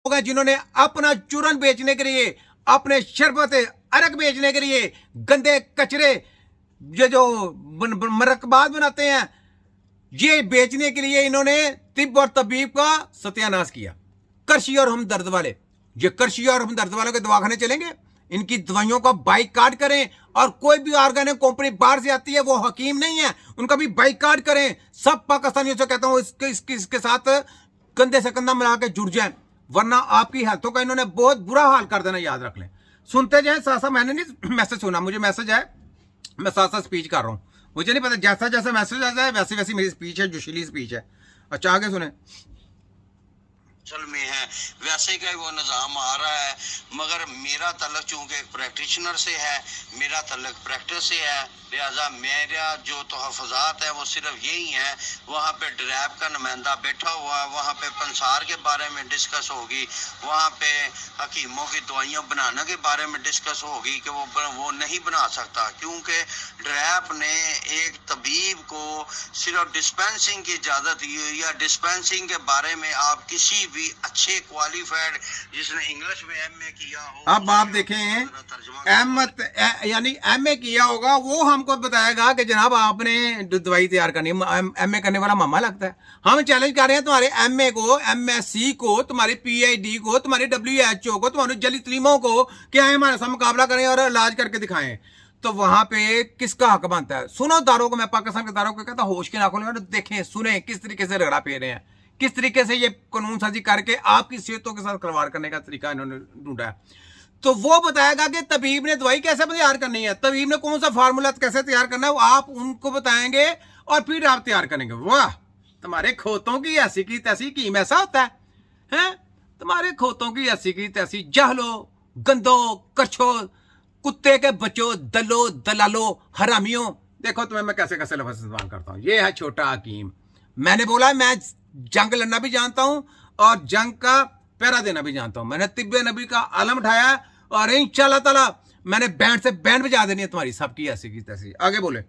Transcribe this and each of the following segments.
लोग हैं जिन्होंने अपना चूरन बेचने के लिए, अपने शरबत अरक बेचने के लिए, गंदे कचरे ये जो मरकबात बनाते हैं, ये बेचने के लिए इन्होंने तिब और तबीब का सत्यानाश किया। कृषि और हमदर्द वाले, ये कृषि और हमदर्द वालों के दवाखाने चलेंगे, इनकी दवाइयों का बाइकाट करें। और कोई भी ऑर्गेनिक कंपनी बाहर से आती है, वो हकीम नहीं है, उनका भी बाइकाट करें। सब पाकिस्तानियों से कहता हूं इसके साथ कंधे से कंधा मिला के जुड़ जाए, वरना आपकी हेल्थों का इन्होंने बहुत बुरा हाल कर देना, याद रख लें। सुनते जाए साथ साथ, मैंने नहीं मैसेज सुना, मुझे मैसेज है, मैं साथ साथ स्पीच कर रहा हूं, मुझे नहीं पता, जैसा जैसा मैसेज आता है वैसी वैसी मेरी स्पीच है, जोशीली स्पीच है। अच्छा आगे सुने। में है वैसे का ही वो निज़ाम आ रहा है, मगर मेरा तल्लक चूंकि एक प्रैक्टिशनर से है, मेरा तल्लक प्रैक्टिस से है, लिहाजा मेरा जो तहफ़्फ़ुज़ात है वो सिर्फ यही है। वहाँ पे ड्रैब का नुमाइंदा बैठा हुआ है, वहाँ पे पंसार के बारे में डिस्कस होगी, वहाँ पे हकीमों की दवाइयाँ बनाने के बारे में डिस्कस होगी कि वो नहीं बना सकता, क्योंकि ड्रैब ने एक तबीब को सिर्फ डिस्पेंसिंग की इजाज़त दी हुई है। डिस्पेंसिंग के बारे में आप किसी भी अच्छे क्वालिफाइड जिसने इंग्लिश में एमए किया हो, अब आप देखें, यानी एमए किया होगा, वो हमको बताएगा कि जनाब आपने दवाई तैयार करनी है। एमए करने वाला मामा लगता है। हम चैलेंज कर रहे हैं तुम्हारे एमए को, एमएससी को, तुम्हारी पीएचडी को, तुम्हारी डब्ल्यूएचओ को, तुम्हारी जली तलीमों को, क्या है हमारे साथ मुकाबला करें और इलाज करके दिखाएं। तो वहां पे किसका हक बनता है? सुनो दारों को, मैं पाकिस्तान के दारों को कहता होश के नाखून देखें, सुने किस तरीके से रगड़ा फेर रहे हैं, किस तरीके से ये कानून साजी करके आपकी सेहतों के साथ खिलवाड़ करने का तरीका इन्होंने ढूंढा है। तो वो बताएगा कि तबीब ने दवाई कैसे तैयार करनी है, तबीब ने कौन सा फार्मूला कैसे तैयार करना है, वो आप उनको बताएंगे और फिर आप तैयार करेंगे। वाह, तुम्हारे खोतों की ऐसी की तैसी कीम ऐसा होता है? तुम्हारे खोतों की ऐसी की तैसी, जहलो, गंदो, कछो, कुत्ते के बच्चों, दलो, दलालो, हरामियों। देखो तुम्हें मैं कैसे कैसे लफ्ज़ इस्तेमाल करता हूं। ये है छोटा हकीम। मैंने बोला मैं जंग लड़ना भी जानता हूं और जंग का पहरा देना भी जानता हूं। मैंने तिब्बे नबी का आलम उठाया और इंशाअल्लाह ताला मैंने बैंड से बैंड बजा देनी है तुम्हारी सबकी ऐसी की तैसी। आगे बोले,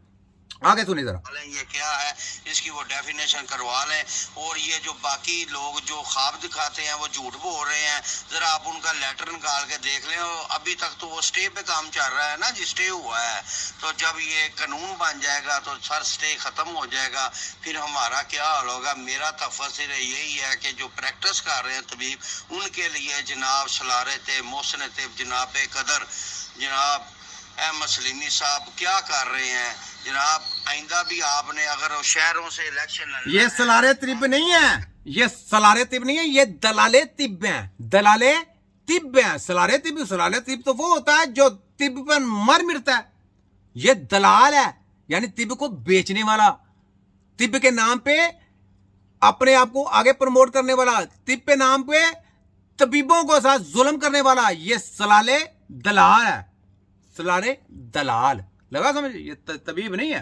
आगे सुनिए जरा। ये क्या है, इसकी वो डेफिनेशन करवा लें। और ये जो बाकी लोग जो ख्वाब दिखाते हैं वो झूठ बोल रहे हैं, जरा आप उनका लेटर निकाल के देख लें। अभी तक तो वो स्टे पे काम चल रहा है ना जी, स्टे हुआ है। तो जब ये कानून बन जाएगा तो सर स्टे खत्म हो जाएगा, फिर हमारा क्या हाल होगा। मेरा तफसीर यही है कि जो प्रैक्टिस कर रहे हैं तबीब, उनके लिए जनाब सलारे थे, मोहसिन थे, जनाब कदर, जनाब अहमद सलीमी साहब क्या कर रहे हैं जनाब। आइंदा भी आपने अगर शहरों से इलेक्शन, ये सलारे तिब नहीं है, ये सलारे तिब नहीं है, ये दलाले तिब हैं, दलाले तिब हैं। सलारे तिब तो वो होता है जो तिब पर मर मिटता है। ये दलाल है, यानी तिब को बेचने वाला, तिब के नाम पे अपने आप को आगे प्रमोट करने वाला, तिब पे नाम पे तबीबों को साथ जुल्म करने वाला, ये सलाले दलाल है। सलारे दलाल लगा समझ, ये तबीब नहीं है।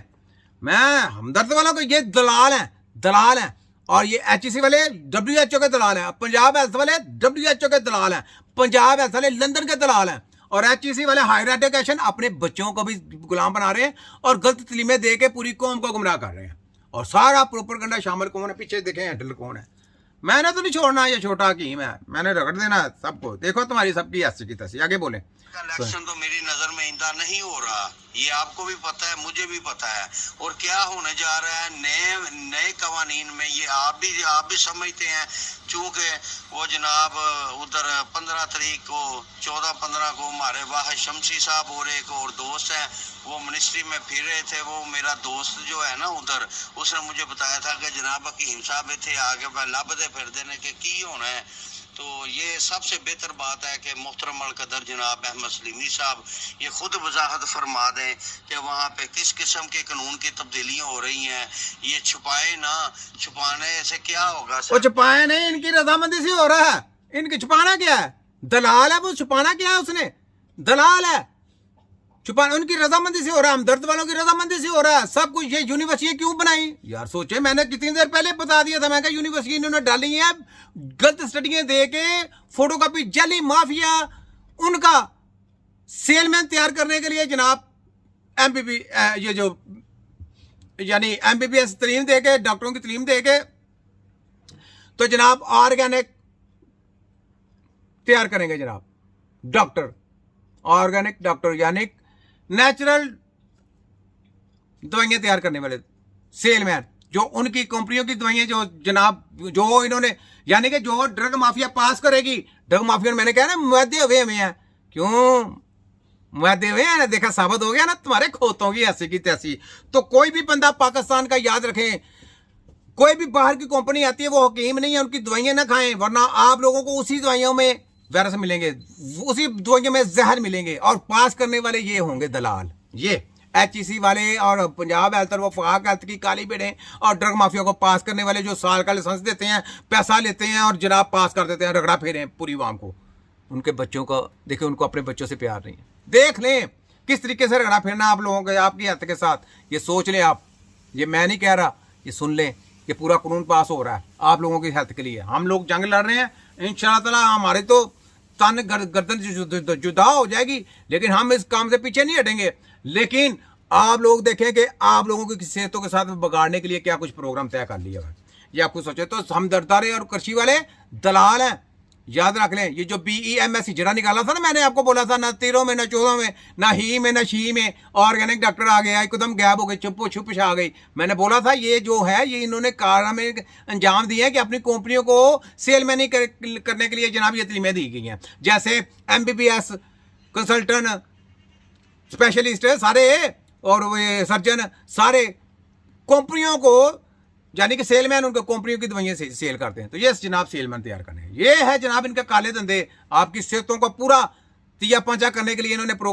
मैं हमदर्द वालों को, ये दलाल हैं, दलाल हैं। और ये एचईसी वाले डब्ल्यूएचओ के दलाल हैं, पंजाब हेल्थ वाले डब्ल्यूएचओ के दलाल हैं, पंजाब हेल्थ वाले लंदन के दलाल हैं, और एचईसी वाले हायर एजुकेशन अपने बच्चों को भी गुलाम बना रहे हैं और गलत तलीमें दे के पूरी कौम को गुमराह कर रहे हैं। और सारा प्रोपेगेंडा शामिल कौन है, पीछे देखें हैंडल कौन है। मैंने तो नहीं छोड़ना, ये छोटा हकीम है, मैंने रगड़ देना सबको। देखो तुम्हारी सबकी ऐसी की तैसी। आगे बोले। इलेक्शन तो मेरी नजर में इंदा नहीं हो रहा, ये आपको भी पता है, मुझे भी पता है। और क्या होने जा रहा है नए कवानीन में, ये आप भी समझते हैं। चूंकि वो जनाब उधर 15 तारीख को 14-15 को हमारे वाह शमसी साहब और एक और दोस्त हैं, वो मिनिस्ट्री में फिर रहे थे। वो मेरा दोस्त जो है ना उधर, उसने मुझे बताया था कि जनाब हकीम साहब थे आगे लभदे फिरदे ने कि की होना है। तो ये सबसे बेहतर बात है कि मोहतरम अल-कदर जनाब अहमद सलीमी साहब ये खुद वजाहत फरमा दें कि वहाँ पे किस किस्म के कानून की तब्दीलियाँ हो रही हैं। ये छुपाए ना, छुपाने से क्या होगा सर? वो छुपाया नहीं, इनकी रजामंदी से हो रहा है। इनकी छुपाना क्या है? दलाल है वो, छुपाना क्या है उसने? दलाल है, छुपाना उनकी रजामंदी से हो रहा है, हमदर्द वालों की रजामंदी से हो रहा है सब कुछ। ये यूनिवर्सिटी क्यों बनाई यार? सोचे, मैंने कितनी देर पहले बता दिया था, मैं कहा यूनिवर्सिटी इन्होंने डाली है गलत स्टडियां दे के, फोटोकॉपी जाली माफिया, उनका सेलमैन तैयार करने के लिए जनाब एमबीबी ये जो यानी एमबीबीएस तलीम दे के, डॉक्टरों की तलीम दे के, तो जनाब ऑर्गेनिक तैयार करेंगे जनाब, डॉक्टर, ऑर्गेनिक डॉक्टर यानी नेचुरल दवाइयां तैयार करने वाले सेलमैन, जो उनकी कंपनियों की दवाइयां जो जनाब जो इन्होंने यानी कि जो ड्रग माफिया पास करेगी, ड्रग माफिया मैंने कहा ना मुआदे हुए हैं, क्यों मुआदे हुए हैं, देखा साबित हो गया ना तुम्हारे खोतों की ऐसी की तैसी। तो कोई भी बंदा पाकिस्तान का याद रखें, कोई भी बाहर की कंपनी आती है वो हकीम नहीं है, उनकी दवाइयां ना खाएं, वरना आप लोगों को उसी दवाइयों में वायरस मिलेंगे, उसी दवाइयों में जहर मिलेंगे, और पास करने वाले ये होंगे दलाल, ये HEC वाले और पंजाब हेल्थ और वफाक हेल्थ की काली भेड़ें और ड्रग माफिया को पास करने वाले जो साल का लाइसेंस देते हैं, पैसा लेते हैं और जनाब पास कर देते हैं, रगड़ा फेरे पूरी आवाम को। उनके बच्चों का देखिए, उनको अपने बच्चों से प्यार नहीं है। देख लें किस तरीके से रगड़ा फिरना आप लोगों के, आपकी हेल्थ के साथ, ये सोच लें आप, ये मैं नहीं कह रहा, ये सुन लें कि पूरा कानून पास हो रहा है आप लोगों की हेल्थ के लिए। हम लोग जंग लड़ रहे हैं, इंशाअल्लाह ताला हमारे तो तन गर्दन जुदा हो जाएगी, लेकिन हम इस काम से पीछे नहीं हटेंगे। लेकिन आप लोग देखें कि आप लोगों की सेहतों के साथ बिगाड़ने के लिए क्या कुछ प्रोग्राम तय कर लिया है, ये आपको सोचे। तो हमदर्दारे और कृषि वाले दलाल हैं, याद रख लें। ये जो BEMS जरा निकाला था ना, मैंने आपको बोला था, ना 13 में ना 14 में ना ही में ना शी में ऑर्गेनिक डॉक्टर आ गया, एकदम गैप हो गई, चुप छुप छा गई। मैंने बोला था ये जो है ये इन्होंने कारनामे अंजाम दिए हैं कि अपनी कंपनियों को सेलमैनी करने के लिए जनाब ये तलीमें दी गई हैं। जैसे MBBS कंसल्टेंट स्पेशलिस्ट सारे और वे सर्जन सारे कंपनियों को यानी कि सेलमैन उनको कंपनियों की दवाइयां सेल करते हैं। तो ये जनाब सेलमैन तैयार करने हैं, ये है जनाब इनका काले धंधे। आपकी सेहतों को पूरा तिया पंचा करने के लिए इन्होंने